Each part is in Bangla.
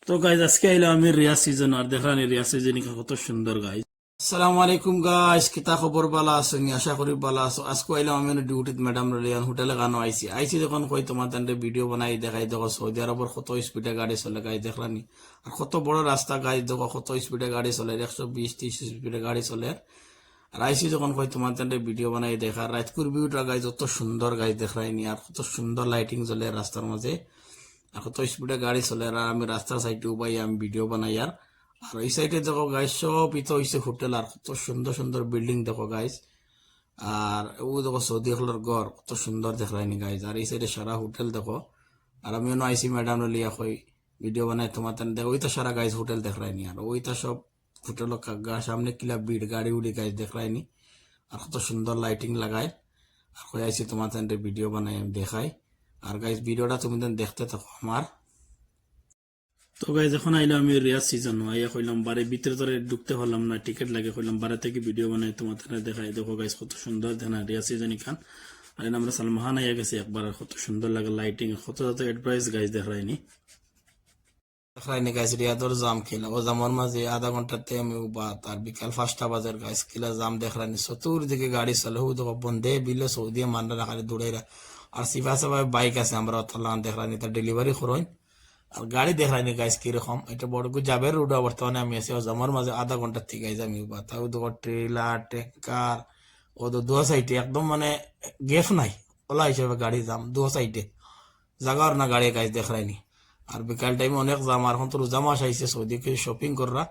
তো গাইজ আজকে আইলাম আমি রিয়া সিজন আর দেখলাম রিয়া সিজন কত সুন্দর গাইজ। আসসালামু আলাইকুম গাইস, কিতা খবর? বালা আছো? আশা করি বালা আছো। আজকে আইলাম আমি ডিউটিত ম্যাডাম রলিয়ান হোটেলে গানো আইছি যখন কই তোমার তান্ডে ভিডিও বানাই দেখাই দেখো সৌদি আরবের কত স্পিডে গাড়ি চলে গাই দেখলানি। আর কত বড় রাস্তা গাই দেখো, কত স্পিডে গাড়ি চলে, 120-30 স্পিডে গাড়ি চলে। আর আইসি যখন কই তোমার তান্ডে ভিডিও বানাই দেখা, রাতকুর ভিউটা গাই যত সুন্দর গাই দেখাইনি। আর কত সুন্দর লাইটিং জ্বলে রাস্তার মাঝে, আর কত স্পিডে গাড়ি চলে। আর আমি রাস্তার সাইডে উবাই আমি ভিডিও বানাই। আর আর এই সাইডে দেখো গাইস, সব ইতো হইছে হোটেল। আর কত সুন্দর সুন্দর বিল্ডিং দেখো গাইস। আর ও দেখো সৌদি হলের ঘর কত সুন্দর দেখলাইনি গাইস। আর এই সাইডে সারা হোটেল দেখো। আর আমিও আইসি ম্যাডাম লিয়া কই ভিডিও বানাই তোমার তান দেখো, ওইটা সারা গাইস হোটেল দেখলাইনি। আর ওইটা সব হোটেল সামনে কিলা ভিড় গাড়ি উড়ি গাইস দেখলাইনি। আর কত সুন্দর লাইটিং লাগায়। আর কই আইসি তোমার তান ভিডিও বানাই আমি দেখাই। আর গাইস ভিডিওটা তুমি দেখতে থাকো আমার। তো গাইজ এখন আইলাম আমি রিয়া সিজন আইয়া কইলাম বারে ভিতরে তোরে ঢুকতে পারলাম না, টিকিট লাগে কইলাম বারে থেকে ভিডিও বানাই তোমার দেখাই। দেখো গাইজ কত সুন্দর দেখনা রিয়া সিজন খান। আর আমরা সালমান আইয়া গেছি একবার, কত সুন্দর লাগে লাইটিং, কত যত অ্যাডভাইস গাইজ দেখায়নি। দেখাইনি গাইস রিয়াদর জাম খিলা, ও জামার মাঝে আধা ঘন্টাতে আমি বাত। আর বিকাল 5টা বাজার গাইস কিলা জাম দেখলানি, চতুর্দিকে গাড়ি চলে। হু দেখো বন্ধে বিলে সৌদি মান্ডা রাখালে দৌড়াইরা। আর সিফা সাফায় বাইক আছে, আমরা অতলান দেখলানি তার ডেলিভারি করইন। আর গাড়ি দেখলানি গাইস কিরকম, এটা বড়গু যাবের রোড। বর্তমানে আমি আছি ও জামার মাঝে আধা ঘন্টা থেকে গাইস আমি বাত। ও দেখো ট্রেলার ট্যাঙ্কার, ও তো দু সাইডে একদম মানে গেফ নাই ওলা হিসেবে গাড়ি জাম দু সাইডে জাগার না গাড়ি গাইস দেখলানি। আর বিকাল টাইমে অনেক জাম। আর এখন তো রোজা মাস আইসে, সৌদিকে শপিং কররা,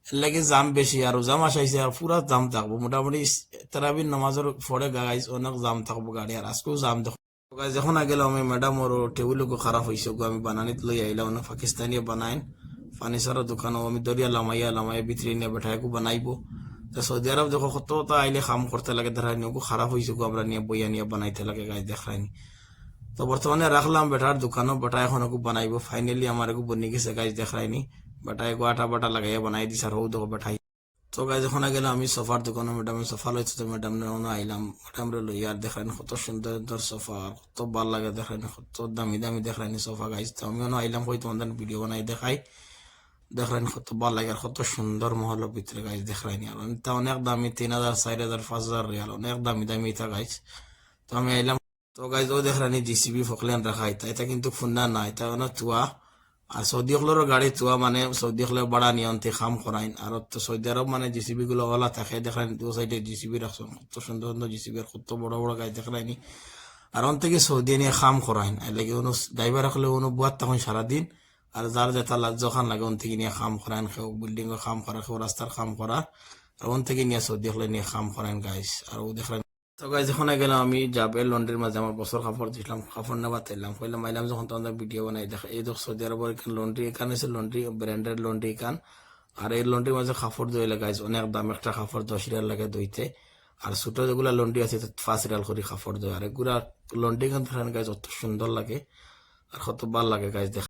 এর লাগে জাম বেশি। আর রোজা মাস আইসে আর পুরা জাম থাকবো মোটামুটি। তারাবির নামাজের পরে গাইস অনেক জাম থাকবো গাড়ি। আর আজকেও জাম দেখো গাইস। যখন আগে আমি ম্যাডাম ওর টেবিলও খারাপ হয়েছে গো, আমি বানানিত লই আইলাম না, পাকিস্তানি বানাইন ফার্নিচারের দোকানও আমি দরিয়া লামাইয়া ভিতরে নিয়ে বেঠাইকো বানাইবো। সৌদি আরব দেখো কত আইলে কাম করতে লাগে দেখায়নি, ওগো খারাপ হয়েছে গো, আমরা নিয়ে বইয়া নিয়ে বানাইতে লাগে গাইস দেখায়নি। তো বর্তমানে রাখলাম বেটার দোকানও, বেটা এখন একটু বানাইবো। ফাইনালি আমার একটু বনি গেছে গাইজ দেখায়নি। বেটা এগো আটা বাটা লাগাইয়া বানাই দিছে। আর হৌ দেখো বেঠাই। তো গাইজ এখন গেলাম আমি সোফার দোকানে, ম্যাডাম সোফা লইছে। তো ম্যাডাম আইলাম, ম্যাডাম রে লইয়া। আর দেখায়নি কত সুন্দর সুন্দর সোফা, কত ভাল লাগে দেখায়নি, কত দামি দামি দেখায়নি সোফা গাইজ। তো আমিও আইলাম কই তোমাদের ভিডিও বানাই দেখাই। দেখলেন কত ভাল লাগে আর কত সুন্দর মহলের ভিতরে গাইজ দেখায়নি। আর তা অনেক দামি, 3,000 4,000 5,000 রিয়াল, অনেক দামি দামি তা গাইজ। তো আমি আইলাম। তো গাইজ ও দেখলানি জিসিবি ফকলেন রাখা, এটা কিন্তু ফুন্না না, এটা মানে তুয়া। আর সৌদি হলের গাড়ি তুয়া মানে সৌদি হলে বাড়া নিয়ন্ত্রণ খাম করাইন। আর তো সৌদি আরব মানে জিসিবি গুলো ওলা থাকে দেখলেন, দু সাইডে জিসিবি রাখছেন, কত সুন্দর সুন্দর জিসিবি, আর কত বড় বড় গাড়ি দেখলাইনি। আর অন থেকে সৌদি নিয়ে খাম করাইন, এর লাগে অনু ড্রাইভার রাখলে অনু বুয়ার তখন সারাদিন। আর যার যেটা যখন লাগে অন থেকে নিয়ে খাম করাইন, কেউ বিল্ডিং এ খাম করা, কেউ রাস্তার খাম করা। আর অন থেকে নিয়ে সৌদি হলে নিয়ে খাম করাইন গাইস। আর ও দেখলেন। তো গাইজ যখন গেলাম আমি যাবে লন্ড্রির মাঝে, আমার বছর কাপড় দিলাম, কাপড় নেওয়া তাইলাম কইলাম আইলাম। যখন তোমাদের ভিডিও বানাই দেখা, এই দেখ সৌদি আরবের এখানে লন্ড্রি, এখানে আছে লন্ড্রি ব্র্যান্ডেড লন্ড্রি এখান। আর এই লন্ড্রির মাঝে কাপড় ধুইলে গাইজ অনেক দাম, একটা কাপড় 10 রিয়াল লাগে ধুইতে। আর ছোট যেগুলা লন্ড্রি আছে 5 রিয়াল করে কাপড় ধোয়। আর এগুলা লন্ড্রি এখান গাইজ অত সুন্দর লাগে আর কত ভাল লাগে গাইজ দেখ।